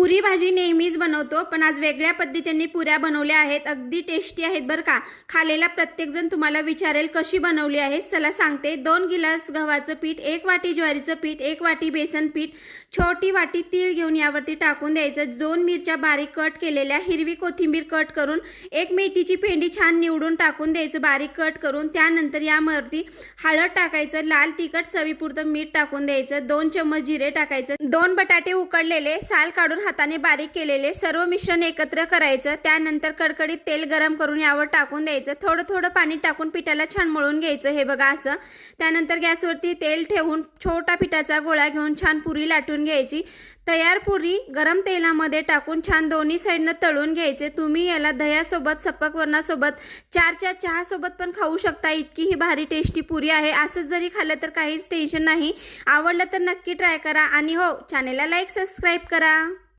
पुरी भाजी नेहमीच बनवतो, पण आज वेगळ्या पद्धतीने पुऱ्या बनवल्या आहेत। अगदी टेस्टी आहेत बरं का। खालेला प्रत्येकजण तुम्हाला विचारेल कशी बनवली आहे। चला सांगते। 2 गिलास गव्हाचं पीठ, 1 वाटी ज्वारीचं पीठ, 1 वाटी बेसन पीठ, छोटी वाटी तीळ घेऊन यावरती टाकून द्यायचं। 2 मिरच्या बारीक कट केलेल्या, हिरवी कोथिंबीर कट करून, 1 मेथीची पेंडी छान निवडून टाकून द्यायचं बारीक कट करून। त्यानंतर यावरती हळद टाकायचं, लाल तिखट चवीपुरतं मीठ टाकून द्यायचं, 2 चम्मच जिरे टाकायचं, 2 बटाटे उकडलेले साल काढून हाताने बारीक केलेले सर्व मिश्रण एकत्र करायचं। त्यानंतर कडकडीत तेल गरम करून यावर टाकून द्यायचं। थोडं थोडं पाणी टाकून पिठाला छान मळून घ्यायचं, हे बघा असं। त्यानंतर गॅसवरती तेल ठेवून छोटा पिठाचा गोळा घेऊन छान पुरी लाटून घ्यायची। तयार पुरी गरम तेलामध्ये टाकून छान दोन्ही साइडनं तळून घ्यायचे। तुम्ही याला दह्यासोबत, सपक वरणासोबत, चारच्या चहासोबत पण खाऊ शकता। इतकी ही भारी टेस्टी पुरी आहे। असंच जरी खाल्लं तर काहीच टेन्शन नाही। आवडलं तर नक्की ट्राय करा आणि हो, चॅनेलला लाईक सबस्क्राईब करा।